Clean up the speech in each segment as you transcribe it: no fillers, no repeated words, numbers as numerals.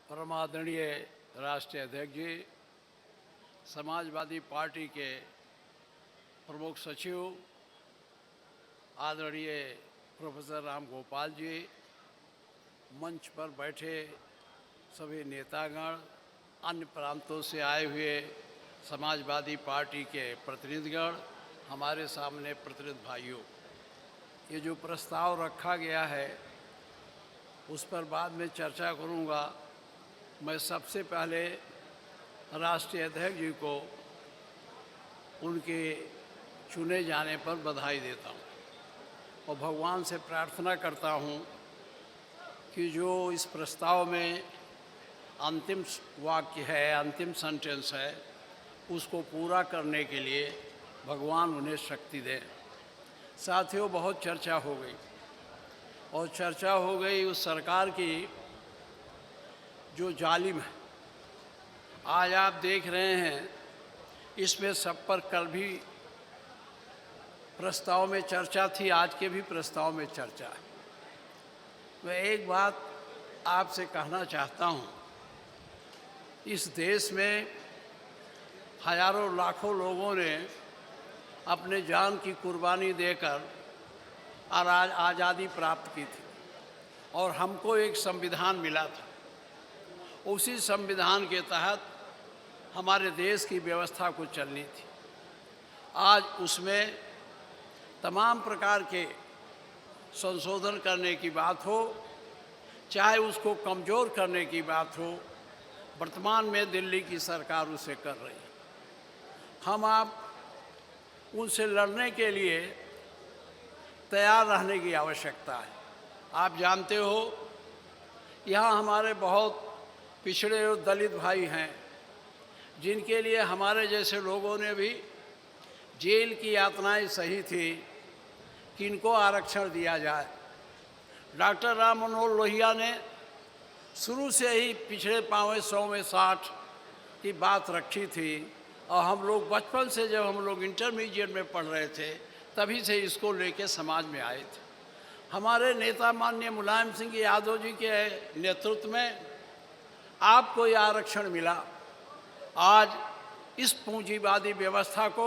परमादरणीय राष्ट्रीय अध्यक्ष जी, समाजवादी पार्टी के प्रमुख सचिव आदरणीय प्रोफेसर राम गोपाल जी, मंच पर बैठे सभी नेतागण, अन्य प्रांतों से आए हुए समाजवादी पार्टी के प्रतिनिधिगण, हमारे सामने प्रतिनिधि भाइयों, ये जो प्रस्ताव रखा गया है उस पर बाद में चर्चा करूंगा। मैं सबसे पहले राष्ट्रीय अध्यक्ष जी को उनके चुने जाने पर बधाई देता हूं और भगवान से प्रार्थना करता हूं कि जो इस प्रस्ताव में अंतिम वाक्य है, अंतिम सेंटेंस है, उसको पूरा करने के लिए भगवान उन्हें शक्ति दें। साथियों, बहुत चर्चा हो गई और चर्चा हो गई उस सरकार की जो जालिम है। आज आप देख रहे हैं, इसमें सब पर कल भी प्रस्ताव में चर्चा थी, आज के भी प्रस्ताव में चर्चा है। मैं एक बात आपसे कहना चाहता हूं, इस देश में हजारों लाखों लोगों ने अपने जान की कुर्बानी देकर आज़ादी प्राप्त की थी और हमको एक संविधान मिला था। उसी संविधान के तहत हमारे देश की व्यवस्था को चलनी थी। आज उसमें तमाम प्रकार के संशोधन करने की बात हो, चाहे उसको कमज़ोर करने की बात हो, वर्तमान में दिल्ली की सरकार उसे कर रही है। हम आप उनसे लड़ने के लिए तैयार रहने की आवश्यकता है। आप जानते हो, यहाँ हमारे बहुत पिछड़े और दलित भाई हैं जिनके लिए हमारे जैसे लोगों ने भी जेल की यातनाएं सही थी कि इनको आरक्षण दिया जाए। डॉक्टर राम मनोहर लोहिया ने शुरू से ही पिछड़े 100 में 60 की बात रखी थी और हम लोग बचपन से, जब हम लोग इंटरमीडिएट में पढ़ रहे थे, तभी से इसको लेके समाज में आए थे। हमारे नेता माननीय मुलायम सिंह यादव जी के नेतृत्व में आपको यह आरक्षण मिला। आज इस पूंजीवादी व्यवस्था को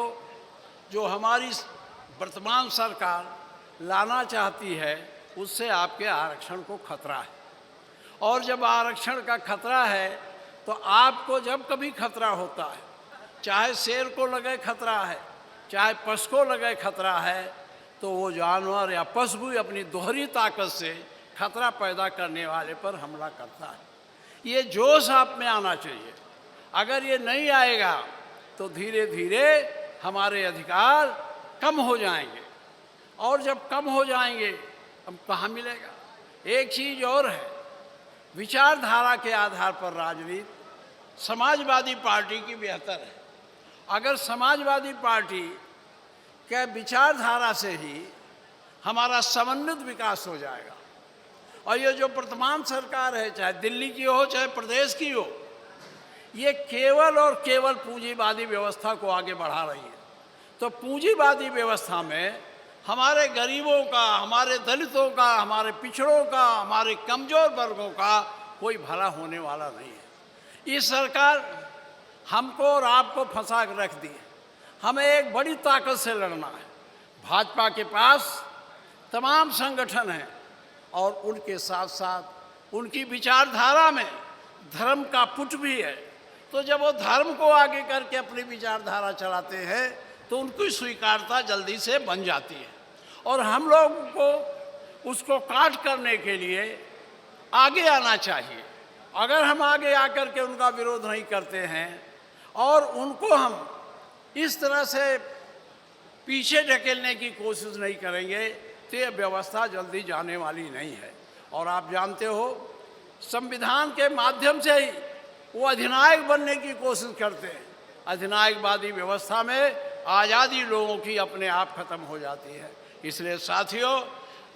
जो हमारी वर्तमान सरकार लाना चाहती है, उससे आपके आरक्षण को खतरा है। और जब आरक्षण का खतरा है तो आपको जब कभी खतरा होता है, चाहे शेर को लगे खतरा है, चाहे पशु को लगे खतरा है, तो वो जानवर या पशु भी अपनी दोहरी ताकत से खतरा पैदा करने वाले पर हमला करता है। ये जोश आप में आना चाहिए। अगर ये नहीं आएगा तो धीरे धीरे हमारे अधिकार कम हो जाएंगे और जब कम हो जाएंगे हम कहाँ मिलेगा। एक चीज़ और है, विचारधारा के आधार पर राजनीति समाजवादी पार्टी की बेहतर है। अगर समाजवादी पार्टी के विचारधारा से ही हमारा समन्वित विकास हो जाएगा। और ये जो वर्तमान सरकार है, चाहे दिल्ली की हो चाहे प्रदेश की हो, ये केवल और केवल पूंजीवादी व्यवस्था को आगे बढ़ा रही है। तो पूंजीवादी व्यवस्था में हमारे गरीबों का, हमारे दलितों का, हमारे पिछड़ों का, हमारे कमज़ोर वर्गों का कोई भला होने वाला नहीं है। ये सरकार हमको और आपको फंसा कर रख दी है। हमें एक बड़ी ताकत से लड़ना है। भाजपा के पास तमाम संगठन हैं और उनके साथ साथ उनकी विचारधारा में धर्म का पुट भी है। तो जब वो धर्म को आगे करके अपनी विचारधारा चलाते हैं तो उनकी स्वीकारता जल्दी से बन जाती है और हम लोगों को उसको काट करने के लिए आगे आना चाहिए। अगर हम आगे आकर के उनका विरोध नहीं करते हैं और उनको हम इस तरह से पीछे ढकेलने की कोशिश नहीं करेंगे तो ये व्यवस्था जल्दी जाने वाली नहीं है। और आप जानते हो, संविधान के माध्यम से ही वो अधिनायक बनने की कोशिश करते हैं। अधिनायकवादी व्यवस्था में आज़ादी लोगों की अपने आप खत्म हो जाती है। इसलिए साथियों,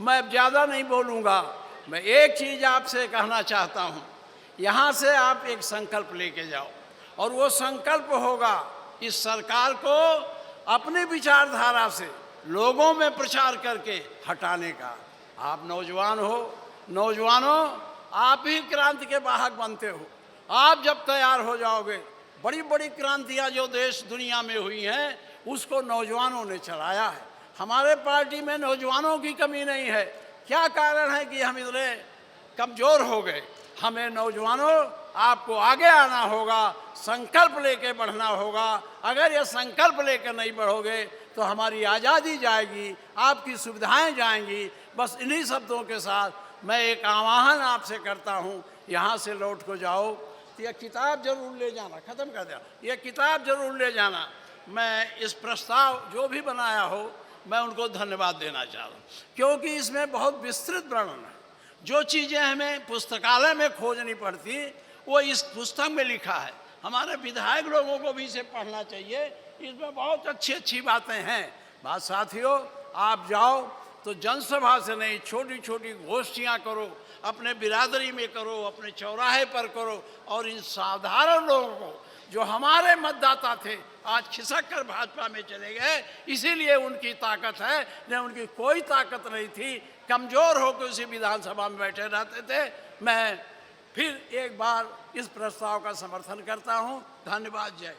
मैं ज़्यादा नहीं बोलूँगा। मैं एक चीज़ आपसे कहना चाहता हूँ, यहाँ से आप एक संकल्प लेके जाओ और वो संकल्प होगा इस सरकार को अपनी विचारधारा से लोगों में प्रचार करके हटाने का। आप नौजवान हो, नौजवानों, आप ही क्रांति के वाहक बनते हो। आप जब तैयार हो जाओगे, बड़ी बड़ी क्रांतियां जो देश दुनिया में हुई हैं उसको नौजवानों ने चलाया है। हमारे पार्टी में नौजवानों की कमी नहीं है। क्या कारण है कि हम इतने कमज़ोर हो गए? हमें नौजवानों, आपको आगे आना होगा, संकल्प लेके बढ़ना होगा। अगर ये संकल्प लेकर नहीं बढ़ोगे तो हमारी आज़ादी जाएगी, आपकी सुविधाएं जाएंगी। बस इन्हीं शब्दों के साथ मैं एक आह्वान आपसे करता हूँ, यहाँ से लौट को जाओ तो यह किताब जरूर ले जाना। ख़त्म कर दिया, यह किताब जरूर ले जाना। मैं इस प्रस्ताव जो भी बनाया हो, मैं उनको धन्यवाद देना चाह रहा हूँ, क्योंकि इसमें बहुत विस्तृत वर्णन है। जो चीज़ें हमें पुस्तकालय में खोजनी पड़ती वो इस पुस्तक में लिखा है। हमारे विधायक लोगों को भी इसे पढ़ना चाहिए, इसमें बहुत अच्छी अच्छी बातें हैं। बात साथियों, आप जाओ तो जनसभा से नहीं, छोटी छोटी गोष्ठियाँ करो, अपने बिरादरी में करो, अपने चौराहे पर करो, और इन साधारण लोगों को जो हमारे मतदाता थे आज खिसक कर भाजपा में चले गए, इसीलिए उनकी ताकत है। न उनकी कोई ताकत नहीं थी, कमज़ोर होकर उसी विधानसभा में बैठे रहते थे। मैं फिर एक बार इस प्रस्ताव का समर्थन करता हूँ। धन्यवाद। जय।